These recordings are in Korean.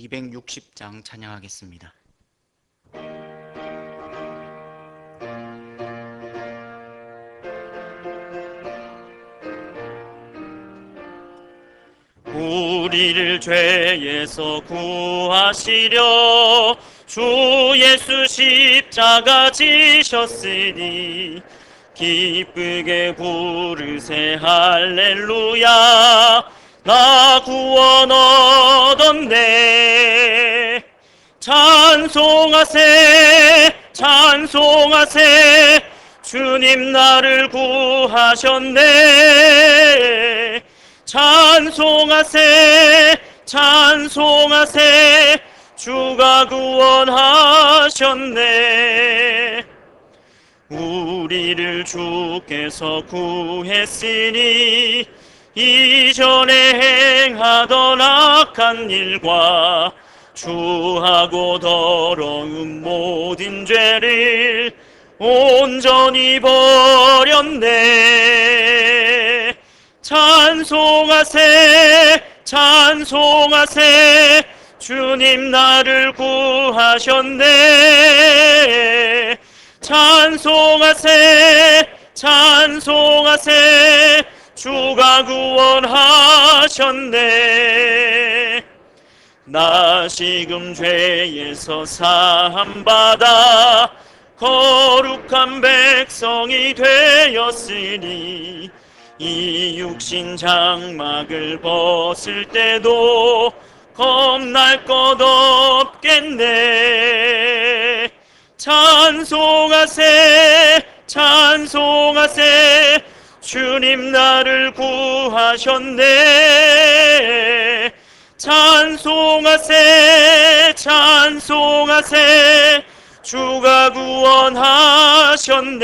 260장 찬양하겠습니다. 우리를 죄에서 구하시려 주 예수 십자가 지셨으니 기쁘게 부르세 할렐루야 나 구원 얻었네. 찬송하세 찬송하세 주님 나를 구하셨네. 찬송하세 찬송하세 주가 구원하셨네. 우리를 주께서 구했으니 이전에 행하던 악한 일과 추하고 더러운 모든 죄를 온전히 버렸네. 찬송하세 찬송하세 주님 나를 구하셨네. 찬송하세 찬송하세 주가 구원하셨네. 나 지금 죄에서 사함받아 거룩한 백성이 되었으니 이 육신 장막을 벗을 때도 겁날 것 없겠네. 찬송하세 찬송하세 주님 나를 구하셨네. 찬송하세 찬송하세 주가 구원하셨네.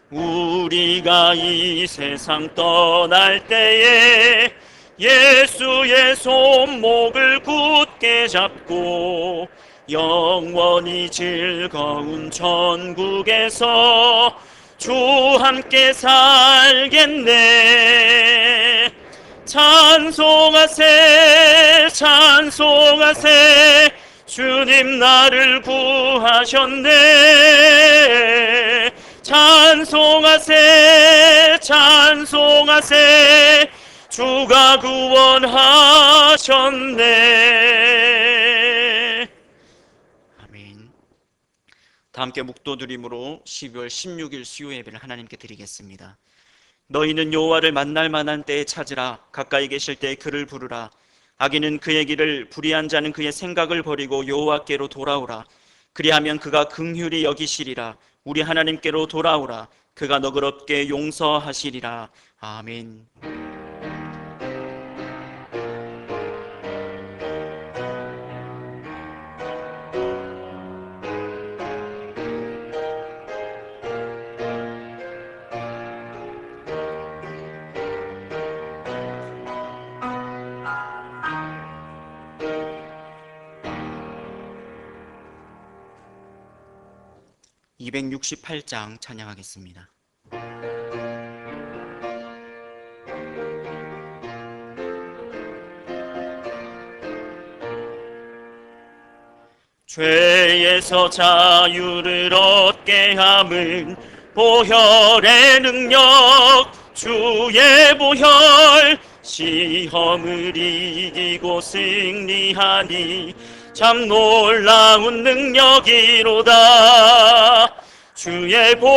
우리가 이 세상 떠날 때에 예수의 손목을 굳게 잡고 영원히 즐거운 천국에서 주 함께 살겠네. 찬송하세 찬송하세 주님 나를 구하셨네. 찬송하세 찬송하세 주가 구원하셨네. 아멘. 다 함께 묵도드림으로 12월 16일 수요 예배를 하나님께 드리겠습니다. 너희는 여호와를 만날 만한 때에 찾으라. 가까이 계실 때에 그를 부르라. 악인은 그의 길을, 불의한 자는 그의 생각을 버리고 여호와께로 돌아오라. 그리하면 그가 긍휼히 여기시리라. 우리 하나님께로 돌아오라. 그가 너그럽게 용서하시리라. 아멘. (268장) 찬양하겠습니다. 죄에서 자유를 얻게 함은 보혈의 능력, 주의 보혈. 시험을 이기고 승리하니 참 놀라운 능력이로다. 주의 보혈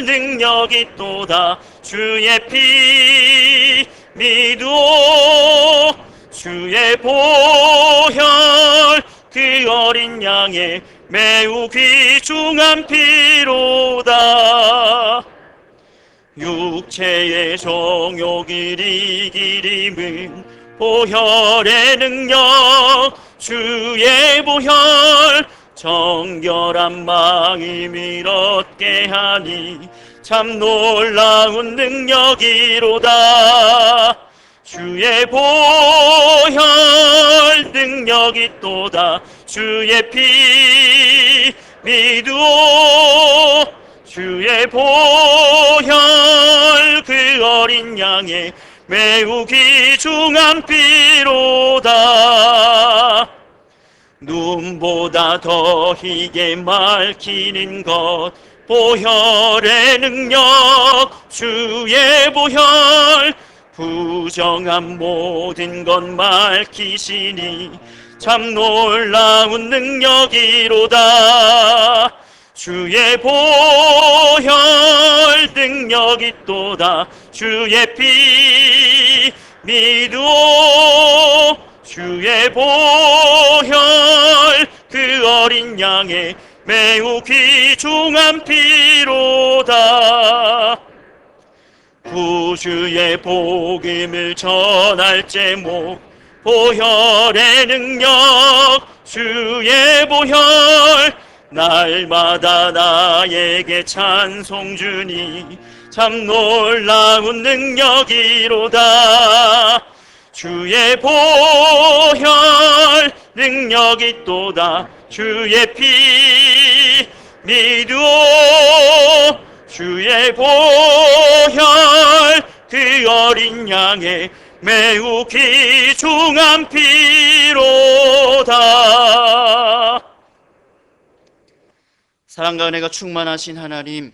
능력이 또다. 주의 피 믿어. 주의 보혈 그 어린 양의 매우 귀중한 피로다. 육체의 정욕을 이기림은 보혈의 능력, 주의 보혈. 정결한 마음을 얻게 하니 참 놀라운 능력이로다. 주의 보혈 능력이 또다. 주의 피 믿어. 주의 보혈 그 어린 양의 매우 귀중한 피로다. 눈보다 더 희게 맑히는 것 보혈의 능력, 주의 보혈. 부정한 모든 것 맑히시니 참 놀라운 능력이로다. 주의 보혈 능력이 또다. 주의 피 믿으오. 주의 보혈 그 어린 양의 매우 귀중한 피로다. 구주의 복음을 전할 제목 보혈의 능력, 주의 보혈. 날마다 나에게 찬송 주니 참 놀라운 능력이로다. 주의 보혈 능력이 또다. 주의 피 믿으오. 주의 보혈 그 어린 양의 매우 귀중한 피로다. 사랑과 은혜가 충만하신 하나님,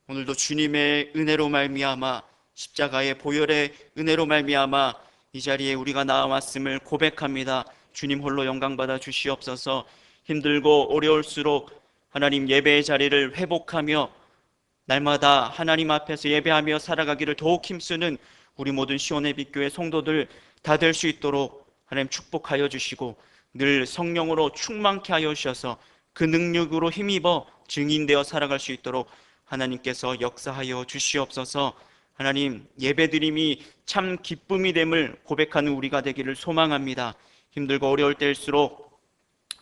오늘도 주님의 은혜로 말미암아 십자가의 보혈의 은혜로 말미암아 이 자리에 우리가 나와왔음을 고백합니다. 주님 홀로 영광받아 주시옵소서. 힘들고 어려울수록 하나님 예배의 자리를 회복하며 날마다 하나님 앞에서 예배하며 살아가기를 더욱 힘쓰는 우리 모든 시온의 빛교회 성도들 다 될 수 있도록 하나님 축복하여 주시고 늘 성령으로 충만케 하여 주셔서 그 능력으로 힘입어 증인되어 살아갈 수 있도록 하나님께서 역사하여 주시옵소서. 하나님, 예배드림이 참 기쁨이 됨을 고백하는 우리가 되기를 소망합니다. 힘들고 어려울 때일수록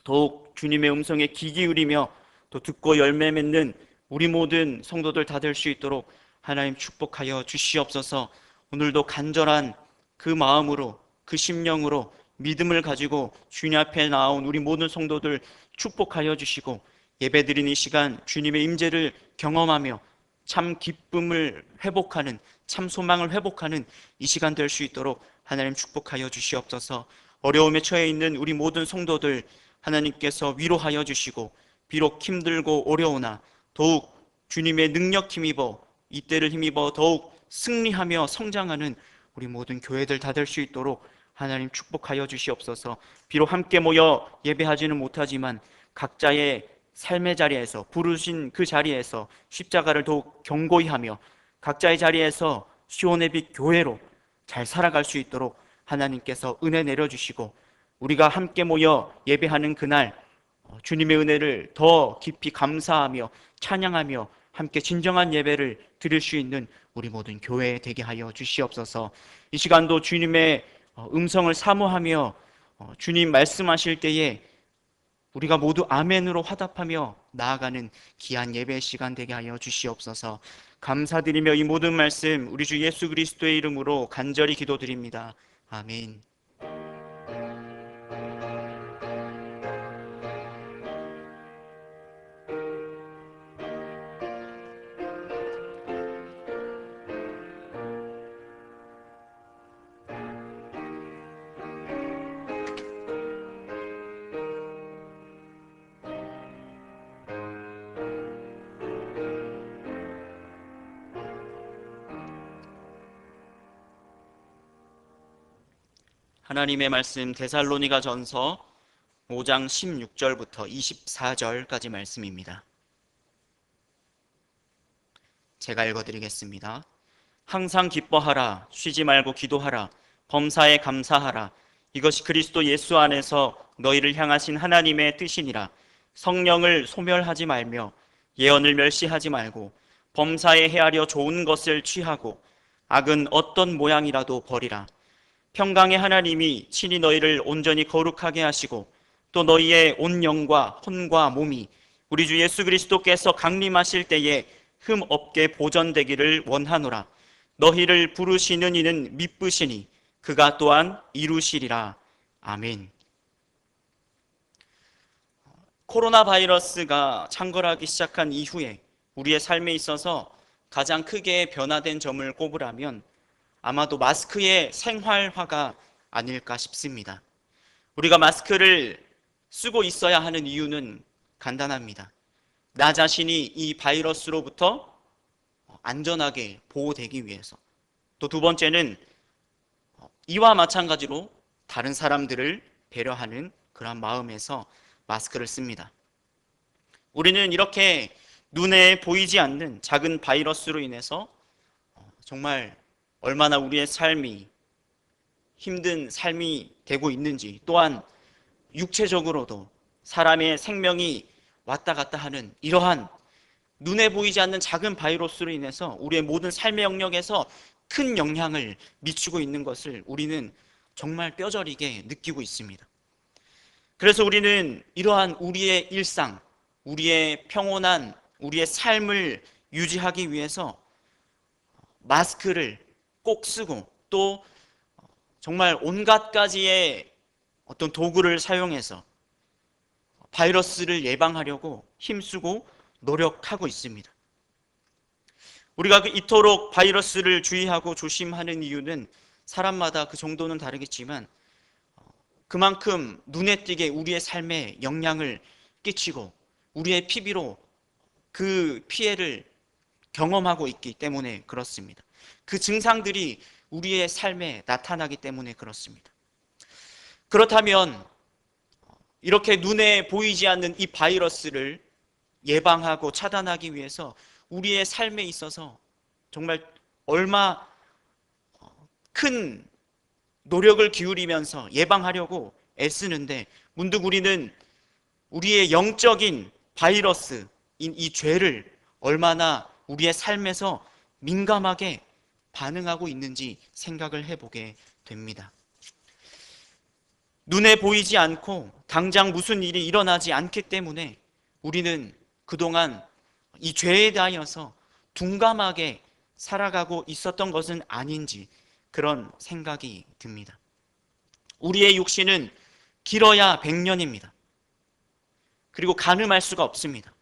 더욱 주님의 음성에 귀 기울이며 또 듣고 열매 맺는 우리 모든 성도들 다 될 수 있도록 하나님 축복하여 주시옵소서. 오늘도 간절한 그 마음으로, 그 심령으로 믿음을 가지고 주님 앞에 나온 우리 모든 성도들 축복하여 주시고 예배드리는 이 시간 주님의 임재를 경험하며 참 기쁨을 회복하는, 참 소망을 회복하는 이 시간 될 수 있도록 하나님 축복하여 주시옵소서. 어려움에 처해 있는 우리 모든 성도들 하나님께서 위로하여 주시고 비록 힘들고 어려우나 더욱 주님의 능력 힘입어 이때를 힘입어 더욱 승리하며 성장하는 우리 모든 교회들 다 될 수 있도록 하나님 축복하여 주시옵소서. 비록 함께 모여 예배하지는 못하지만 각자의 삶의 자리에서 부르신 그 자리에서 십자가를 더욱 견고히 하며 각자의 자리에서 시온의 빛 교회로 잘 살아갈 수 있도록 하나님께서 은혜 내려주시고 우리가 함께 모여 예배하는 그날 주님의 은혜를 더 깊이 감사하며 찬양하며 함께 진정한 예배를 드릴 수 있는 우리 모든 교회 되게 하여 주시옵소서. 이 시간도 주님의 음성을 사모하며 주님 말씀하실 때에 우리가 모두 아멘으로 화답하며 나아가는 귀한 예배의 시간 되게 하여 주시옵소서. 감사드리며 이 모든 말씀 우리 주 예수 그리스도의 이름으로 간절히 기도드립니다. 아멘. 하나님의 말씀 데살로니가 전서 5장 16절부터 24절까지 말씀입니다. 제가 읽어드리겠습니다. 항상 기뻐하라, 쉬지 말고 기도하라, 범사에 감사하라. 이것이 그리스도 예수 안에서 너희를 향하신 하나님의 뜻이니라. 성령을 소멸하지 말며 예언을 멸시하지 말고 범사에 헤아려 좋은 것을 취하고 악은 어떤 모양이라도 버리라. 평강의 하나님이 친히 너희를 온전히 거룩하게 하시고 또 너희의 온 영과 혼과 몸이 우리 주 예수 그리스도께서 강림하실 때에 흠 없게 보존되기를 원하노라. 너희를 부르시는 이는 미쁘시니 그가 또한 이루시리라. 아멘. 코로나 바이러스가 창궐하기 시작한 이후에 우리의 삶에 있어서 가장 크게 변화된 점을 꼽으라면 아마도 마스크의 생활화가 아닐까 싶습니다. 우리가 마스크를 쓰고 있어야 하는 이유는 간단합니다. 나 자신이 이 바이러스로부터 안전하게 보호되기 위해서. 또 두 번째는 이와 마찬가지로 다른 사람들을 배려하는 그런 마음에서 마스크를 씁니다. 우리는 이렇게 눈에 보이지 않는 작은 바이러스로 인해서 정말 얼마나 우리의 삶이 힘든 삶이 되고 있는지, 또한 육체적으로도 사람의 생명이 왔다 갔다 하는 이러한 눈에 보이지 않는 작은 바이러스로 인해서 우리의 모든 삶의 영역에서 큰 영향을 미치고 있는 것을 우리는 정말 뼈저리게 느끼고 있습니다. 그래서 우리는 이러한 우리의 일상, 우리의 평온한 우리의 삶을 유지하기 위해서 마스크를 꼭 쓰고, 또 정말 온갖 가지의 어떤 도구를 사용해서 바이러스를 예방하려고 힘쓰고 노력하고 있습니다. 우리가 이토록 바이러스를 주의하고 조심하는 이유는 사람마다 그 정도는 다르겠지만 그만큼 눈에 띄게 우리의 삶에 영향을 끼치고 우리의 피부로 그 피해를 경험하고 있기 때문에 그렇습니다. 그 증상들이 우리의 삶에 나타나기 때문에 그렇습니다. 그렇다면 이렇게 눈에 보이지 않는 이 바이러스를 예방하고 차단하기 위해서 우리의 삶에 있어서 정말 얼마 큰 노력을 기울이면서 예방하려고 애쓰는데 문득 우리는 우리의 영적인 바이러스인 이 죄를 얼마나 우리의 삶에서 민감하게 반응하고 있는지 생각을 해보게 됩니다. 눈에 보이지 않고 당장 무슨 일이 일어나지 않기 때문에 우리는 그동안 이 죄에 대하여서 둔감하게 살아가고 있었던 것은 아닌지 그런 생각이 듭니다. 우리의 육신은 길어야 100년입니다. 그리고 가늠할 수가 없습니다.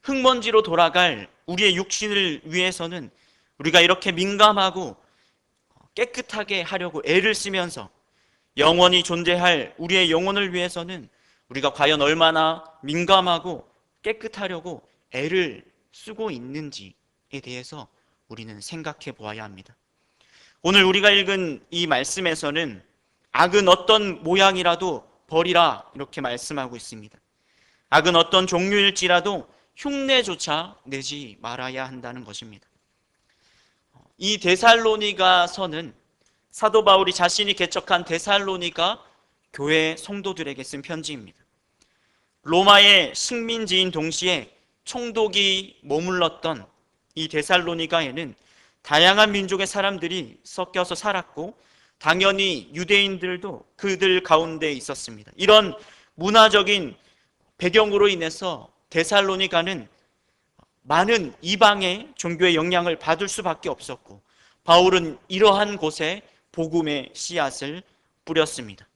흙먼지로 돌아갈 우리의 육신을 위해서는 우리가 이렇게 민감하고 깨끗하게 하려고 애를 쓰면서 영원히 존재할 우리의 영혼을 위해서는 우리가 과연 얼마나 민감하고 깨끗하려고 애를 쓰고 있는지에 대해서 우리는 생각해 보아야 합니다. 오늘 우리가 읽은 이 말씀에서는 악은 어떤 모양이라도 버리라 이렇게 말씀하고 있습니다. 악은 어떤 종류일지라도 흉내조차 내지 말아야 한다는 것입니다. 이 데살로니가서는 사도 바울이 자신이 개척한 데살로니가 교회 성도들에게 쓴 편지입니다. 로마의 식민지인 동시에 총독이 머물렀던 이 데살로니가에는 다양한 민족의 사람들이 섞여서 살았고 당연히 유대인들도 그들 가운데 있었습니다. 이런 문화적인 배경으로 인해서 데살로니가는 많은 이방의 종교의 영향을 받을 수밖에 없었고 바울은 이러한 곳에 복음의 씨앗을 뿌렸습니다.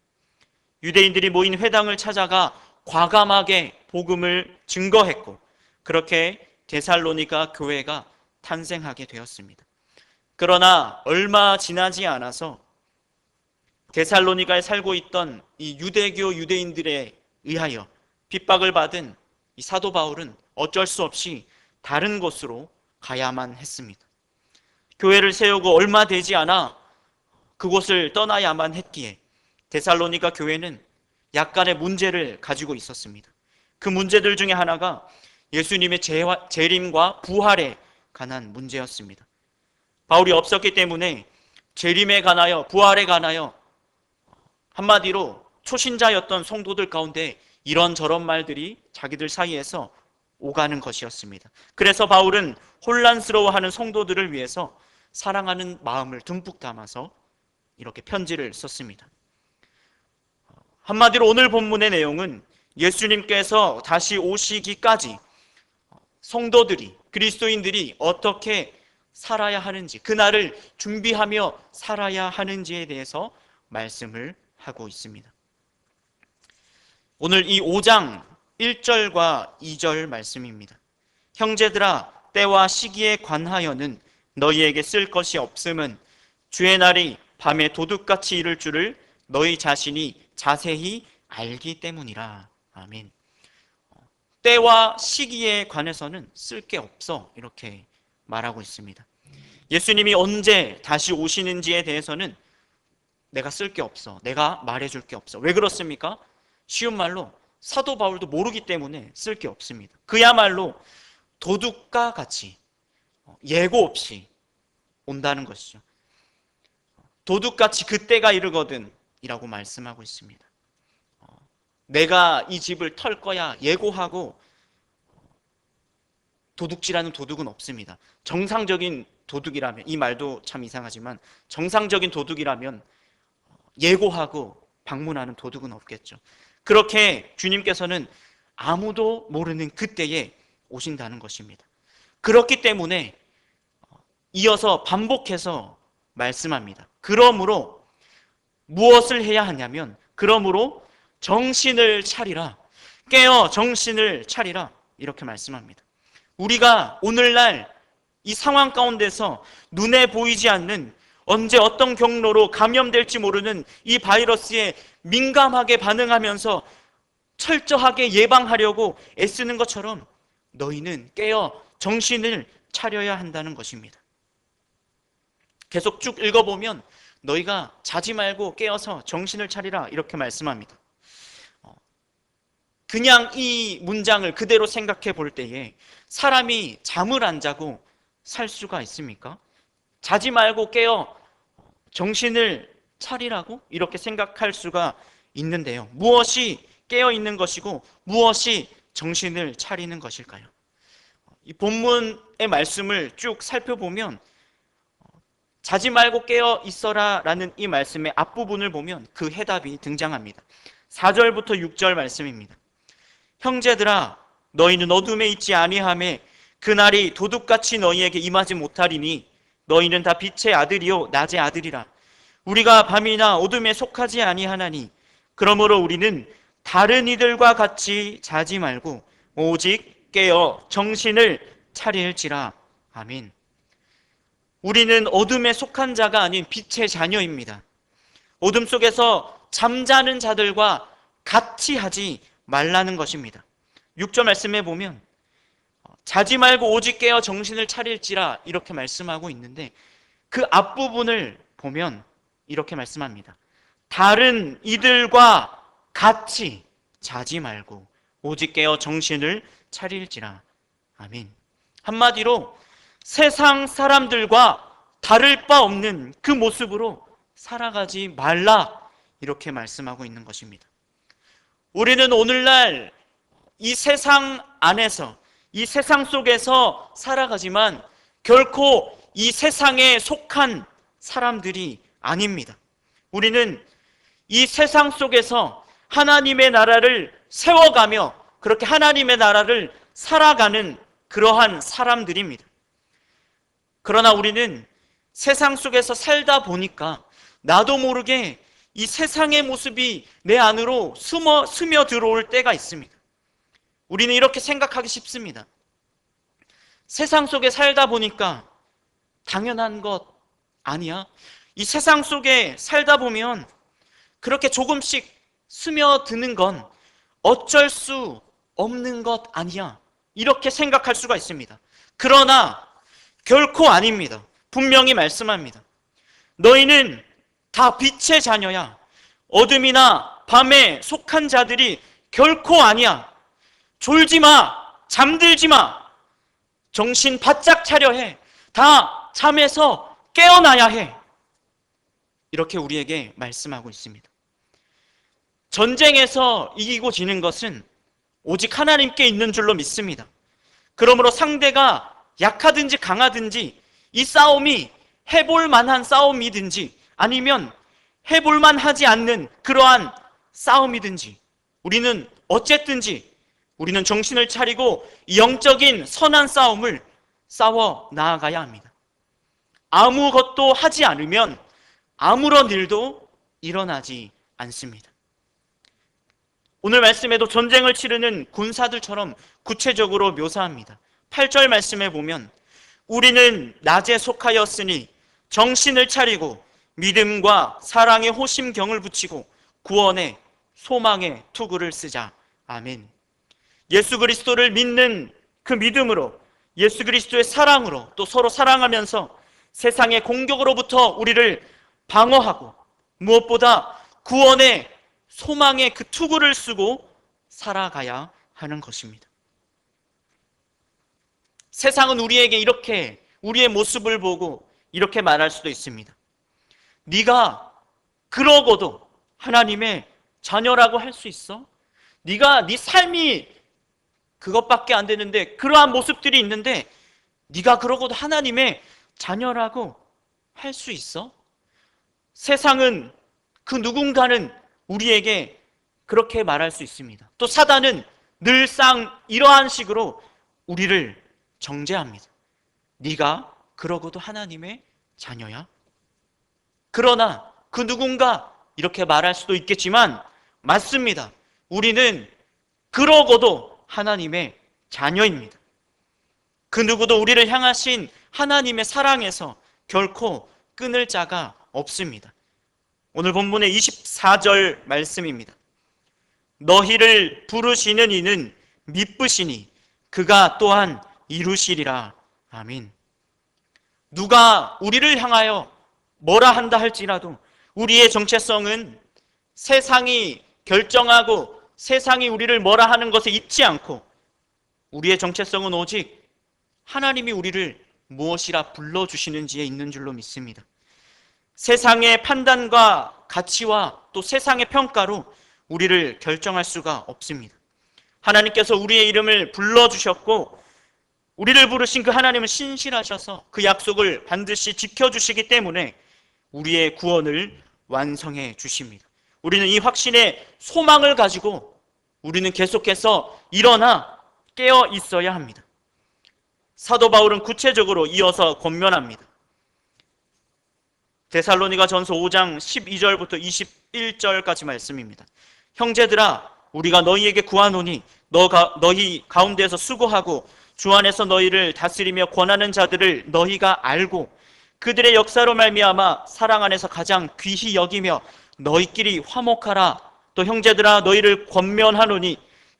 유대인들이 모인 회당을 찾아가 과감하게 복음을 증거했고 그렇게 데살로니가 교회가 탄생하게 되었습니다. 그러나 얼마 지나지 않아서 데살로니가에 살고 있던 이 유대교 유대인들에 의하여 핍박을 받은 이 사도 바울은 어쩔 수 없이 다른 곳으로 가야만 했습니다. 교회를 세우고 얼마 되지 않아 그곳을 떠나야만 했기에 데살로니가 교회는 약간의 문제를 가지고 있었습니다. 그 문제들 중에 하나가 예수님의 재림과 부활에 관한 문제였습니다. 바울이 없었기 때문에 재림에 관하여 부활에 관하여 한마디로 초신자였던 성도들 가운데 이런저런 말들이 자기들 사이에서 오가는 것이었습니다. 그래서 바울은 혼란스러워하는 성도들을 위해서 사랑하는 마음을 듬뿍 담아서 이렇게 편지를 썼습니다. 한마디로 오늘 본문의 내용은 예수님께서 다시 오시기까지 성도들이, 그리스도인들이 어떻게 살아야 하는지, 그날을 준비하며 살아야 하는지에 대해서 말씀을 하고 있습니다. 오늘 이 5장 1절과 2절 말씀입니다. 형제들아, 때와 시기에 관하여는 너희에게 쓸 것이 없음은 주의 날이 밤에 도둑같이 이를 줄을 너희 자신이 자세히 알기 때문이라. 아멘. 때와 시기에 관해서는 쓸 게 없어, 이렇게 말하고 있습니다. 예수님이 언제 다시 오시는지에 대해서는 내가 쓸 게 없어, 내가 말해줄 게 없어. 왜 그렇습니까? 쉬운 말로 사도 바울도 모르기 때문에 쓸 게 없습니다. 그야말로 도둑과 같이 예고 없이 온다는 것이죠. 도둑같이 그때가 이르거든 이라고 말씀하고 있습니다. 내가 이 집을 털 거야 예고하고 도둑질하는 도둑은 없습니다. 정상적인 도둑이라면, 이 말도 참 이상하지만 정상적인 도둑이라면 예고하고 방문하는 도둑은 없겠죠. 그렇게 주님께서는 아무도 모르는 그때에 오신다는 것입니다. 그렇기 때문에 이어서 반복해서 말씀합니다. 그러므로 무엇을 해야 하냐면, 그러므로 정신을 차리라, 깨어 정신을 차리라, 이렇게 말씀합니다. 우리가 오늘날 이 상황 가운데서 눈에 보이지 않는, 언제 어떤 경로로 감염될지 모르는 이 바이러스에 민감하게 반응하면서 철저하게 예방하려고 애쓰는 것처럼 너희는 깨어 정신을 차려야 한다는 것입니다. 계속 쭉 읽어보면 너희가 자지 말고 깨어서 정신을 차리라, 이렇게 말씀합니다. 그냥 이 문장을 그대로 생각해 볼 때에 사람이 잠을 안 자고 살 수가 있습니까? 자지 말고 깨어 정신을 차리라고 이렇게 생각할 수가 있는데요. 무엇이 깨어 있는 것이고 무엇이 정신을 차리는 것일까요? 이 본문의 말씀을 쭉 살펴보면 자지 말고 깨어 있어라 라는 이 말씀의 앞부분을 보면 그 해답이 등장합니다. 4절부터 6절 말씀입니다. 형제들아, 너희는 어둠에 있지 아니하매 그날이 도둑같이 너희에게 임하지 못하리니 너희는 다 빛의 아들이요 낮의 아들이라. 우리가 밤이나 어둠에 속하지 아니하나니 그러므로 우리는 다른 이들과 같이 자지 말고 오직 깨어 정신을 차릴지라. 아멘. 우리는 어둠에 속한 자가 아닌 빛의 자녀입니다. 어둠 속에서 잠자는 자들과 같이 하지 말라는 것입니다. 6절 말씀에 보면 자지 말고 오직 깨어 정신을 차릴지라, 이렇게 말씀하고 있는데 그 앞부분을 보면 이렇게 말씀합니다. 다른 이들과 같이 자지 말고 오직 깨어 정신을 차릴지라. 아멘. 한마디로 세상 사람들과 다를 바 없는 그 모습으로 살아가지 말라, 이렇게 말씀하고 있는 것입니다. 우리는 오늘날 이 세상 안에서, 이 세상 속에서 살아가지만 결코 이 세상에 속한 사람들이 아닙니다. 우리는 이 세상 속에서 하나님의 나라를 세워가며 그렇게 하나님의 나라를 살아가는 그러한 사람들입니다. 그러나 우리는 세상 속에서 살다 보니까 나도 모르게 이 세상의 모습이 내 안으로 스며 들어올 때가 있습니다. 우리는 이렇게 생각하기 쉽습니다. 세상 속에 살다 보니까 당연한 것 아니야? 이 세상 속에 살다 보면 그렇게 조금씩 스며드는 건 어쩔 수 없는 것 아니야? 이렇게 생각할 수가 있습니다. 그러나 결코 아닙니다. 분명히 말씀합니다. 너희는 다 빛의 자녀야. 어둠이나 밤에 속한 자들이 결코 아니야. 졸지 마. 잠들지 마. 정신 바짝 차려 해. 다 잠에서 깨어나야 해. 이렇게 우리에게 말씀하고 있습니다. 전쟁에서 이기고 지는 것은 오직 하나님께 있는 줄로 믿습니다. 그러므로 상대가 약하든지 강하든지 이 싸움이 해볼 만한 싸움이든지 아니면 해볼 만하지 않는 그러한 싸움이든지 우리는 어쨌든지 우리는 정신을 차리고 영적인 선한 싸움을 싸워 나아가야 합니다. 아무것도 하지 않으면 아무런 일도 일어나지 않습니다. 오늘 말씀에도 전쟁을 치르는 군사들처럼 구체적으로 묘사합니다. 8절 말씀에 보면 우리는 낮에 속하였으니 정신을 차리고 믿음과 사랑의 호심경을 붙이고 구원의 소망의 투구를 쓰자. 아멘. 예수 그리스도를 믿는 그 믿음으로, 예수 그리스도의 사랑으로, 또 서로 사랑하면서 세상의 공격으로부터 우리를 방어하고 무엇보다 구원의 소망의 그 투구를 쓰고 살아가야 하는 것입니다. 세상은 우리에게 이렇게 우리의 모습을 보고 이렇게 말할 수도 있습니다. 네가 그러고도 하나님의 자녀라고 할 수 있어? 네가 네 삶이 그것밖에 안 되는데, 그러한 모습들이 있는데 네가 그러고도 하나님의 자녀라고 할 수 있어? 세상은, 그 누군가는 우리에게 그렇게 말할 수 있습니다. 또 사단은 늘상 이러한 식으로 우리를 정죄합니다. 네가 그러고도 하나님의 자녀야? 그러나 그 누군가 이렇게 말할 수도 있겠지만, 맞습니다. 우리는 그러고도 하나님의 자녀입니다. 그 누구도 우리를 향하신 하나님의 사랑에서 결코 끊을 자가 없습니다. 오늘 본문의 24절 말씀입니다. 너희를 부르시는 이는 미쁘시니 그가 또한 이루시리라. 아멘. 누가 우리를 향하여 뭐라 한다 할지라도 우리의 정체성은 세상이 결정하고 세상이 우리를 뭐라 하는 것에 잊지 않고, 우리의 정체성은 오직 하나님이 우리를 무엇이라 불러주시는지에 있는 줄로 믿습니다. 세상의 판단과 가치와 또 세상의 평가로 우리를 결정할 수가 없습니다. 하나님께서 우리의 이름을 불러주셨고, 우리를 부르신 그 하나님은 신실하셔서 그 약속을 반드시 지켜주시기 때문에 우리의 구원을 완성해 주십니다. 우리는 이 확신의 소망을 가지고 우리는 계속해서 일어나 깨어 있어야 합니다. 사도 바울은 구체적으로 이어서 권면합니다. 데살로니가 전서 5장 12절부터 21절까지 말씀입니다. 형제들아, 우리가 너희에게 구하노니 너희 가운데서 수고하고 주 안에서 너희를 다스리며 권하는 자들을 너희가 알고 그들의 역사로 말미암아 사랑 안에서 가장 귀히 여기며 너희끼리 화목하라. 또 형제들아, 너희를 권면하노니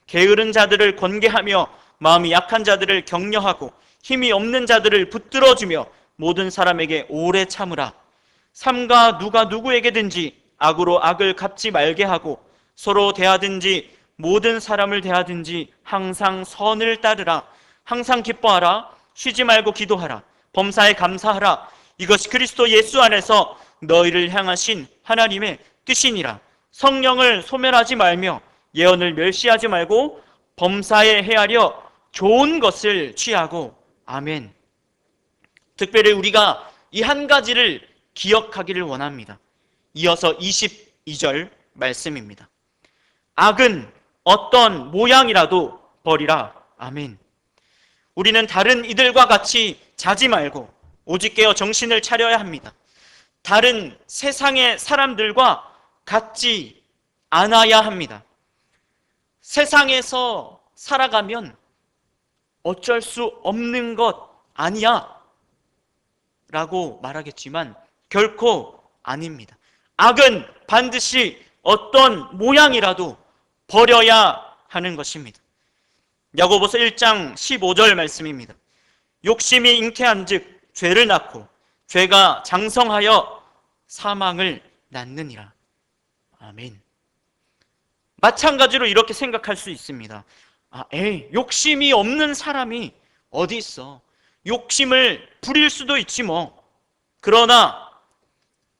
게으른 자들을 권계하며 마음이 약한 자들을 격려하고 힘이 없는 자들을 붙들어주며 모든 사람에게 오래 참으라. 삼가 누가 누구에게든지 악으로 악을 갚지 말게 하고 서로 대하든지 모든 사람을 대하든지 항상 선을 따르라. 항상 기뻐하라. 쉬지 말고 기도하라. 범사에 감사하라. 이것이 그리스도 예수 안에서 너희를 향하신 하나님의 뜻이니라. 성령을 소멸하지 말며 예언을 멸시하지 말고 범사에 헤아려 좋은 것을 취하고. 아멘. 특별히 우리가 이 한 가지를 기억하기를 원합니다. 이어서 22절 말씀입니다. 악은 어떤 모양이라도 버리라. 아멘. 우리는 다른 이들과 같이 자지 말고 오직 깨어 정신을 차려야 합니다. 다른 세상의 사람들과 같지 않아야 합니다. 세상에서 살아가면 어쩔 수 없는 것 아니야 라고 말하겠지만 결코 아닙니다. 악은 반드시 어떤 모양이라도 버려야 하는 것입니다. 야고보서 1장 15절 말씀입니다. 욕심이 잉태한 즉 죄를 낳고 죄가 장성하여 사망을 낳느니라. 아멘. 마찬가지로 이렇게 생각할 수 있습니다. 욕심이 없는 사람이 어디 있어? 욕심을 부릴 수도 있지 뭐. 그러나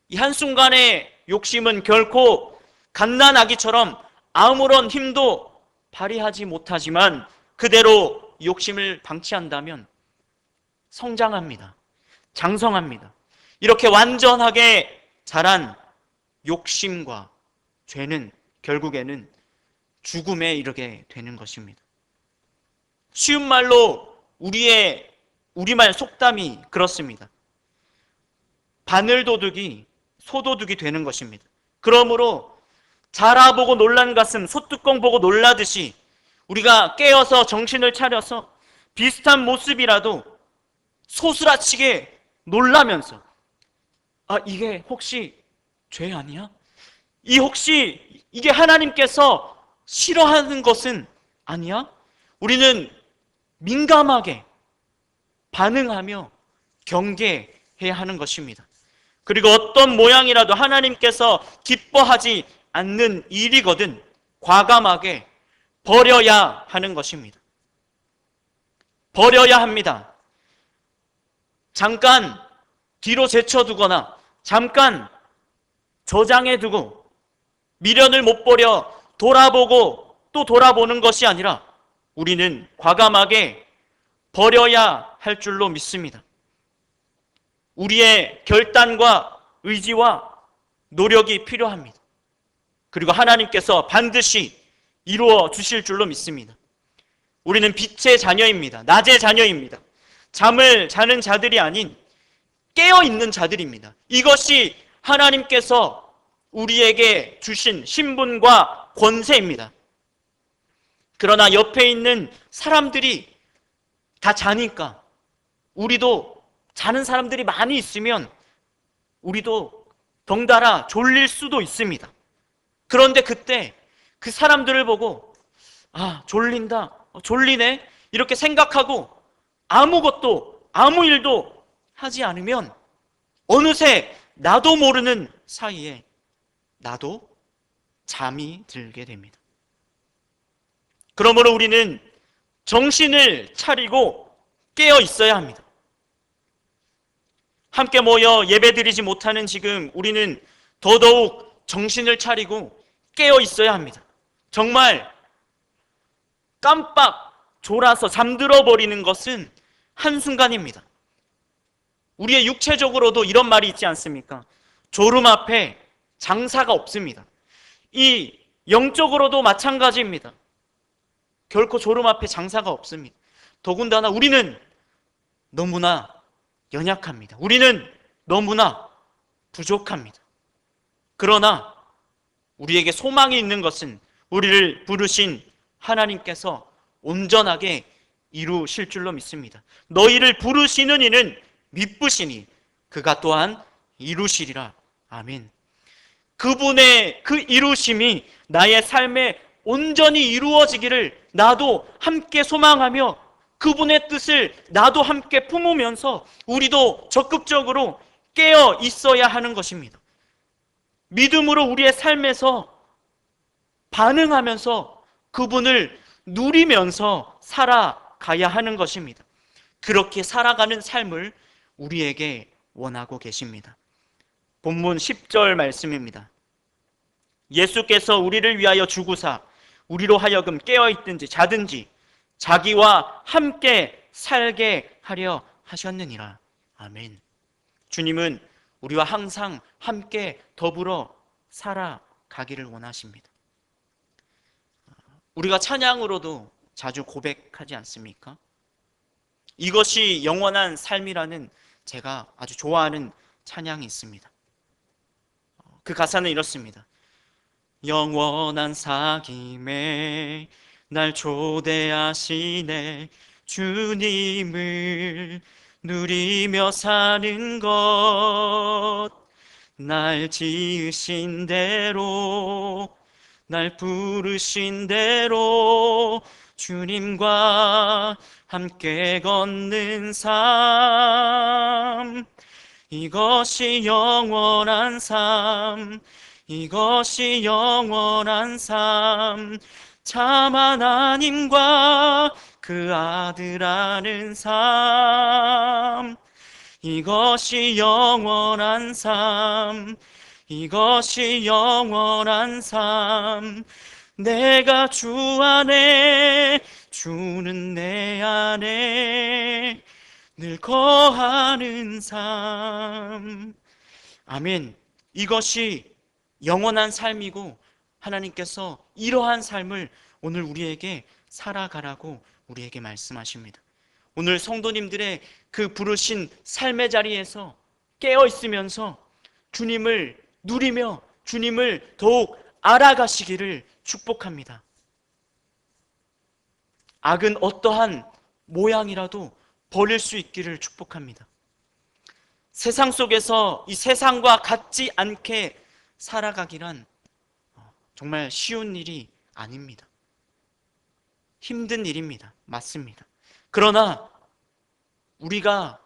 이 한순간의 욕심은 결코 갓난아기처럼 아무런 힘도 발휘하지 못하지만 그대로 욕심을 방치한다면 성장합니다. 장성합니다. 이렇게 완전하게 자란 욕심과 죄는 결국에는 죽음에 이르게 되는 것입니다. 쉬운 말로 우리말 속담이 그렇습니다. 바늘도둑이 소도둑이 되는 것입니다. 그러므로 자라보고 놀란 가슴 소뚜껑 보고 놀라듯이 우리가 깨어서 정신을 차려서 비슷한 모습이라도 소스라치게 놀라면서, 아, 이게 혹시 죄 아니야? 혹시 이게 하나님께서 싫어하는 것은 아니야? 우리는 민감하게 반응하며 경계해야 하는 것입니다. 그리고 어떤 모양이라도 하나님께서 기뻐하지 않는 일이거든 과감하게 버려야 하는 것입니다. 버려야 합니다. 잠깐 뒤로 제쳐두거나 잠깐 저장해 두고 미련을 못 버려 돌아보고 또 돌아보는 것이 아니라 우리는 과감하게 버려야 할 줄로 믿습니다. 우리의 결단과 의지와 노력이 필요합니다. 그리고 하나님께서 반드시 이루어 주실 줄로 믿습니다. 우리는 빛의 자녀입니다. 낮의 자녀입니다. 잠을 자는 자들이 아닌 깨어있는 자들입니다. 이것이 하나님께서 우리에게 주신 신분과 권세입니다. 그러나 옆에 있는 사람들이 다 자니까 우리도 자는 사람들이 많이 있으면 우리도 덩달아 졸릴 수도 있습니다. 그런데 그때 그 사람들을 보고 아, 졸린다, 졸리네 이렇게 생각하고 아무것도 아무 일도 하지 않으면 어느새 나도 모르는 사이에 나도 잠이 들게 됩니다. 그러므로 우리는 정신을 차리고 깨어 있어야 합니다. 함께 모여 예배드리지 못하는 지금 우리는 더더욱 정신을 차리고 깨어 있어야 합니다. 정말 깜빡 졸아서 잠들어 버리는 것은 한순간입니다. 우리의 육체적으로도 이런 말이 있지 않습니까? 졸음 앞에 장사가 없습니다. 이 영적으로도 마찬가지입니다. 결코 졸음 앞에 장사가 없습니다. 더군다나 우리는 너무나 연약합니다. 우리는 너무나 부족합니다. 그러나 우리에게 소망이 있는 것은 우리를 부르신 하나님께서 온전하게 이루실 줄로 믿습니다. 너희를 부르시는 이는 미쁘시니 그가 또한 이루시리라. 아멘. 그분의 그 이루심이 나의 삶에 온전히 이루어지기를 나도 함께 소망하며 그분의 뜻을 나도 함께 품으면서 우리도 적극적으로 깨어 있어야 하는 것입니다. 믿음으로 우리의 삶에서 반응하면서 그분을 누리면서 살아가야 하는 것입니다. 그렇게 살아가는 삶을 우리에게 원하고 계십니다. 본문 10절 말씀입니다. 예수께서 우리를 위하여 주구사 우리로 하여금 깨어있든지 자든지 자기와 함께 살게 하려 하셨느니라. 아멘. 주님은 우리와 항상 함께 더불어 살아가기를 원하십니다. 우리가 찬양으로도 자주 고백하지 않습니까? 이것이 영원한 삶이라는 제가 아주 좋아하는 찬양이 있습니다. 그 가사는 이렇습니다. 영원한 사귐에 날 초대하시네 주님을 누리며 사는 것 날 지으신 대로 날 부르신 대로 주님과 함께 걷는 삶 이것이 영원한 삶 이것이 영원한 삶 참 하나님과 그 아들 아는 삶 이것이 영원한 삶 이것이 영원한 삶 내가 주 안에 주는 내 안에 늘 거하는 삶 아멘. 이것이 영원한 삶이고 하나님께서 이러한 삶을 오늘 우리에게 살아가라고 우리에게 말씀하십니다. 오늘 성도님들의 그 부르신 삶의 자리에서 깨어 있으면서 주님을 누리며 주님을 더욱 알아가시기를 축복합니다. 악은 어떠한 모양이라도 버릴 수 있기를 축복합니다. 세상 속에서 이 세상과 같지 않게 살아가기란 정말 쉬운 일이 아닙니다. 힘든 일입니다. 맞습니다. 그러나 우리가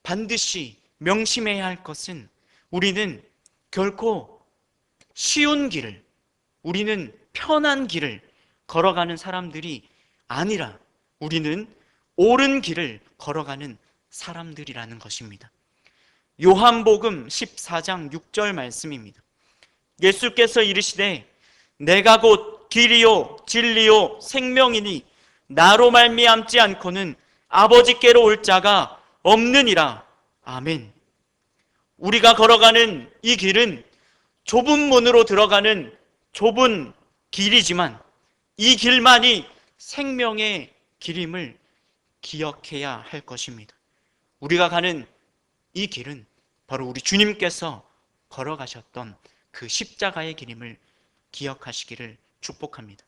반드시 명심해야 할 것은 우리는 결코 쉬운 길을, 우리는 편한 길을 걸어가는 사람들이 아니라 우리는 옳은 길을 걸어가는 사람들이라는 것입니다. 요한복음 14장 6절 말씀입니다. 예수께서 이르시되 내가 곧 길이요 진리요 생명이니 나로 말미암지 않고는 아버지께로 올 자가 없느니라. 아멘. 우리가 걸어가는 이 길은 좁은 문으로 들어가는 좁은 길이지만 이 길만이 생명의 길임을 기억해야 할 것입니다. 우리가 가는 이 길은 바로 우리 주님께서 걸어가셨던 그 십자가의 길임을 기억하시기를 축복합니다.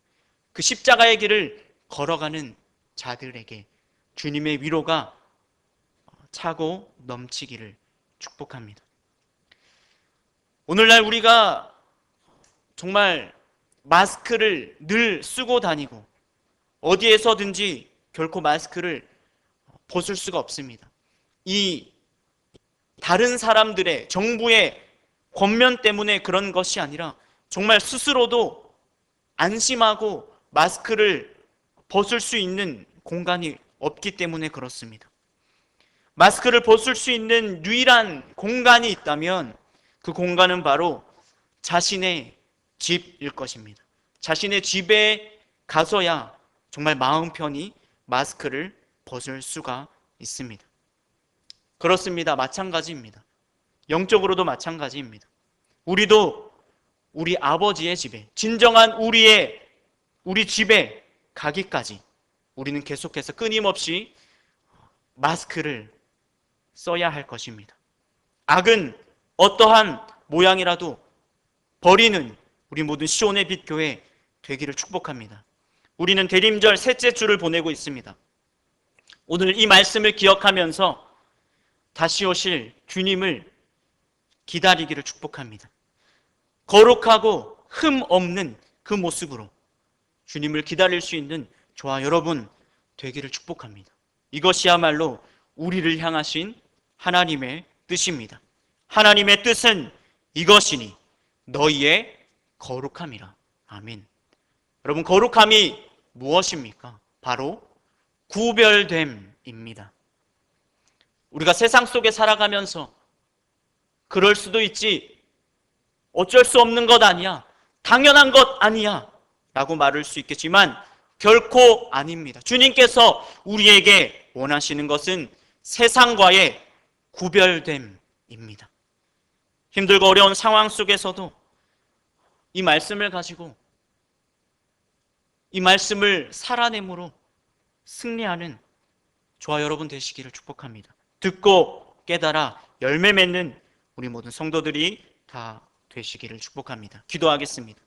그 십자가의 길을 걸어가는 자들에게 주님의 위로가 차고 넘치기를 축복합니다. 오늘날 우리가 정말 마스크를 늘 쓰고 다니고 어디에서든지 결코 마스크를 벗을 수가 없습니다. 이 다른 사람들의 정부의 권면 때문에 그런 것이 아니라 정말 스스로도 안심하고 마스크를 벗을 수 있는 공간이 없기 때문에 그렇습니다. 마스크를 벗을 수 있는 유일한 공간이 있다면 그 공간은 바로 자신의 집일 것입니다. 자신의 집에 가서야 정말 마음 편히 마스크를 벗을 수가 있습니다. 그렇습니다. 마찬가지입니다. 영적으로도 마찬가지입니다. 우리도 우리 아버지의 집에, 진정한 우리 집에 가기까지 우리는 계속해서 끊임없이 마스크를 써야 할 것입니다. 악은 어떠한 모양이라도 버리는 우리 모든 시온의 빛 교회 되기를 축복합니다. 우리는 대림절 셋째 주를 보내고 있습니다. 오늘 이 말씀을 기억하면서 다시 오실 주님을 기다리기를 축복합니다. 거룩하고 흠 없는 그 모습으로 주님을 기다릴 수 있는 저와 여러분 되기를 축복합니다. 이것이야말로 우리를 향하신 하나님의 뜻입니다. 하나님의 뜻은 이것이니 너희의 거룩함이라. 아멘. 여러분, 거룩함이 무엇입니까? 바로 구별됨입니다. 우리가 세상 속에 살아가면서 그럴 수도 있지, 어쩔 수 없는 것 아니야, 당연한 것 아니야 라고 말할 수 있겠지만 결코 아닙니다. 주님께서 우리에게 원하시는 것은 세상과의 구별됨입니다. 힘들고 어려운 상황 속에서도 이 말씀을 가지고 이 말씀을 살아내므로 승리하는 저와 여러분 되시기를 축복합니다. 듣고 깨달아 열매 맺는 우리 모든 성도들이 다 되시기를 축복합니다. 기도하겠습니다.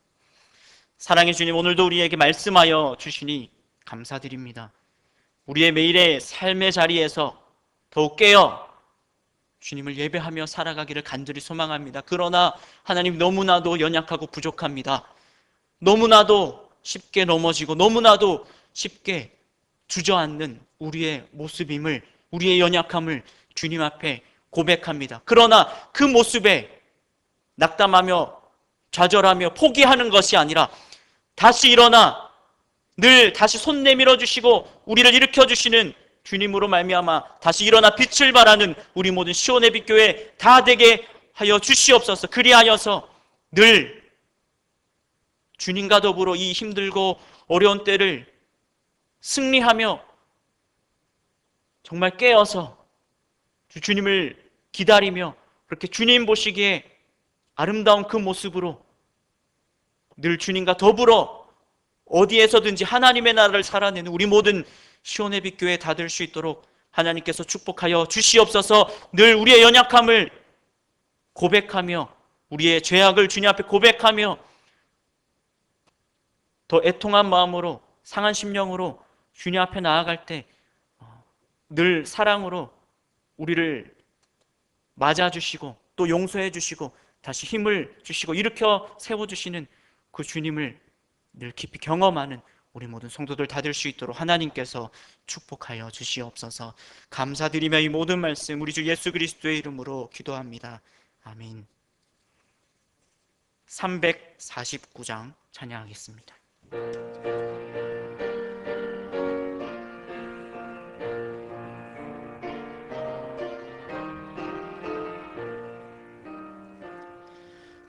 사랑의 주님, 오늘도 우리에게 말씀하여 주시니 감사드립니다. 우리의 매일의 삶의 자리에서 더욱 깨어 주님을 예배하며 살아가기를 간절히 소망합니다. 그러나 하나님, 너무나도 연약하고 부족합니다. 너무나도 쉽게 넘어지고 너무나도 쉽게 주저앉는 우리의 모습임을, 우리의 연약함을 주님 앞에 고백합니다. 그러나 그 모습에 낙담하며 좌절하며 포기하는 것이 아니라 다시 일어나 늘 다시 손 내밀어 주시고 우리를 일으켜 주시는 주님으로 말미암아 다시 일어나 빛을 발하는 우리 모든 시온의 빛 교회 다 되게 하여 주시옵소서. 그리하여서 늘 주님과 더불어 이 힘들고 어려운 때를 승리하며 정말 깨어서 주님을 기다리며 그렇게 주님 보시기에 아름다운 그 모습으로 늘 주님과 더불어 어디에서든지 하나님의 나라를 살아내는 우리 모든 시온의 빛 교회 다 될 수 있도록 하나님께서 축복하여 주시옵소서. 늘 우리의 연약함을 고백하며 우리의 죄악을 주님 앞에 고백하며 더 애통한 마음으로 상한 심령으로 주님 앞에 나아갈 때 늘 사랑으로 우리를 맞아주시고 또 용서해 주시고 다시 힘을 주시고 일으켜 세워주시는 그 주님을 늘 깊이 경험하는 우리 모든 성도들 다 될 수 있도록 하나님께서 축복하여 주시옵소서. 감사드리며 이 모든 말씀 우리 주 예수 그리스도의 이름으로 기도합니다. 아멘. 349장 찬양하겠습니다.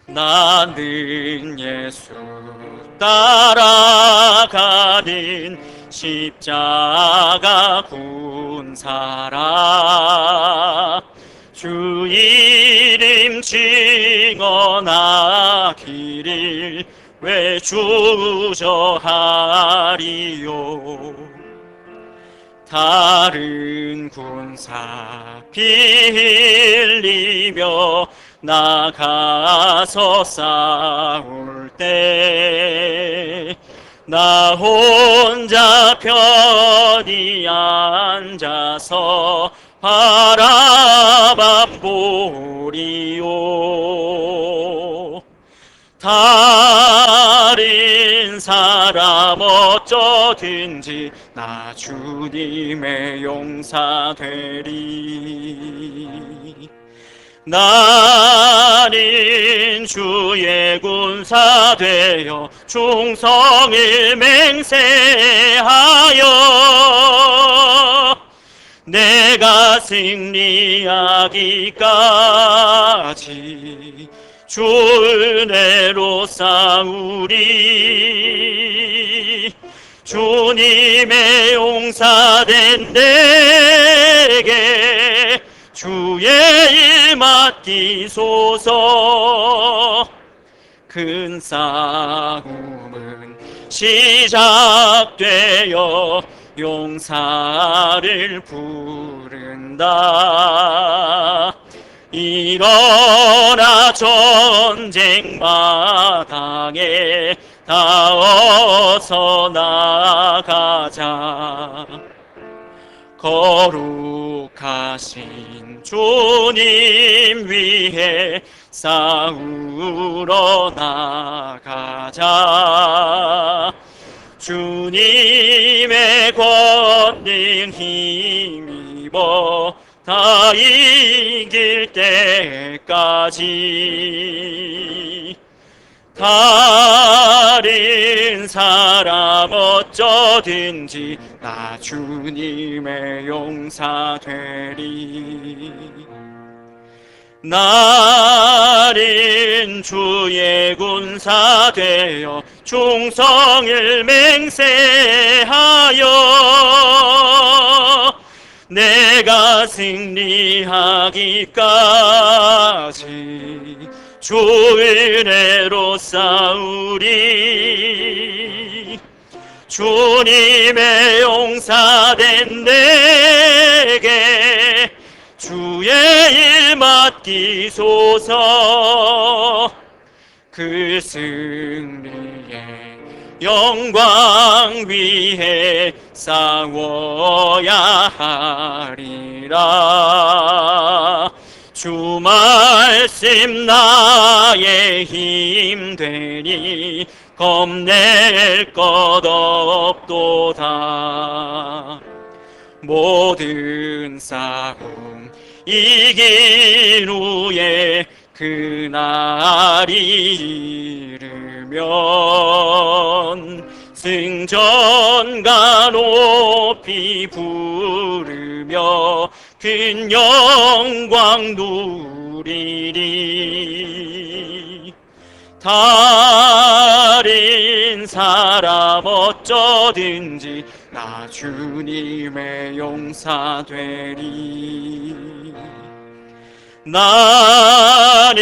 나는 예수 따라가는 십자가 군사라. 주 이름 증언하기를 왜 주저하리요. 다른 군사 피 흘리며 나가서 싸울 때 나 혼자 편히 앉아서 바라만 보리요. 다른 사람 어쩌든지 나 주님의 용사 되리. 나는 주의 군사 되어 충성을 맹세하여 내가 승리하기까지 주 은혜로 싸우리. 주님의 용사된 내게 주의 일 맡기소서. 큰 싸움은 시작되어 용사를 부른다. 일어나 전쟁 마당에 다 어서 나가자. 거룩하신 주님 위해 싸우러 나가자. 주님의 권능 힘입어 다 이길 때까지. 다른 사람 어쩌든지 나 주님의 용사 되리. 나는 주의 군사 되어 충성을 맹세하여 내가 승리하기까지 주 은혜로 싸우리. 주님의 용사된 내게 주의 일 맡기소서. 그 승리의 영광 위해 싸워야 하리라. 주 말씀 나의 힘 되니 겁낼 것 없도다. 모든 싸움 이긴 후에 그날이 이르면 승전가 높이 부르며 큰 영광 누리리. 다른 사람 어쩌든지 나 주님의 용사 되리. 나는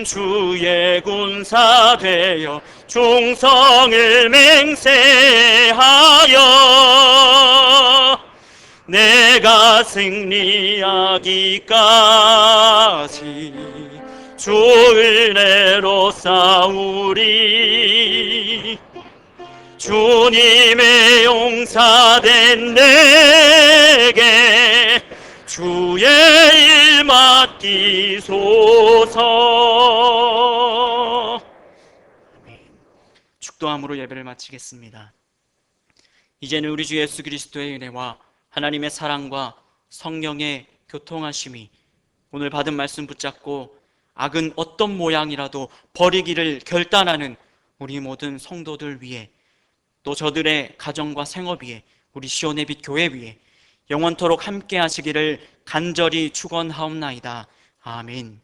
주의 군사 되어 충성을 맹세하여 내가 승리하기까지 주 은혜로 싸우리. 주님의 용사된 내게 주의 일 맡기소서. 축도함으로 예배를 마치겠습니다. 이제는 우리 주 예수 그리스도의 은혜와 하나님의 사랑과 성령의 교통하심이 오늘 받은 말씀 붙잡고 악은 어떤 모양이라도 버리기를 결단하는 우리 모든 성도들 위해, 또 저들의 가정과 생업 위에, 우리 시온의 빛 교회 위에 영원토록 함께 하시기를 간절히 축원하옵나이다. 아멘.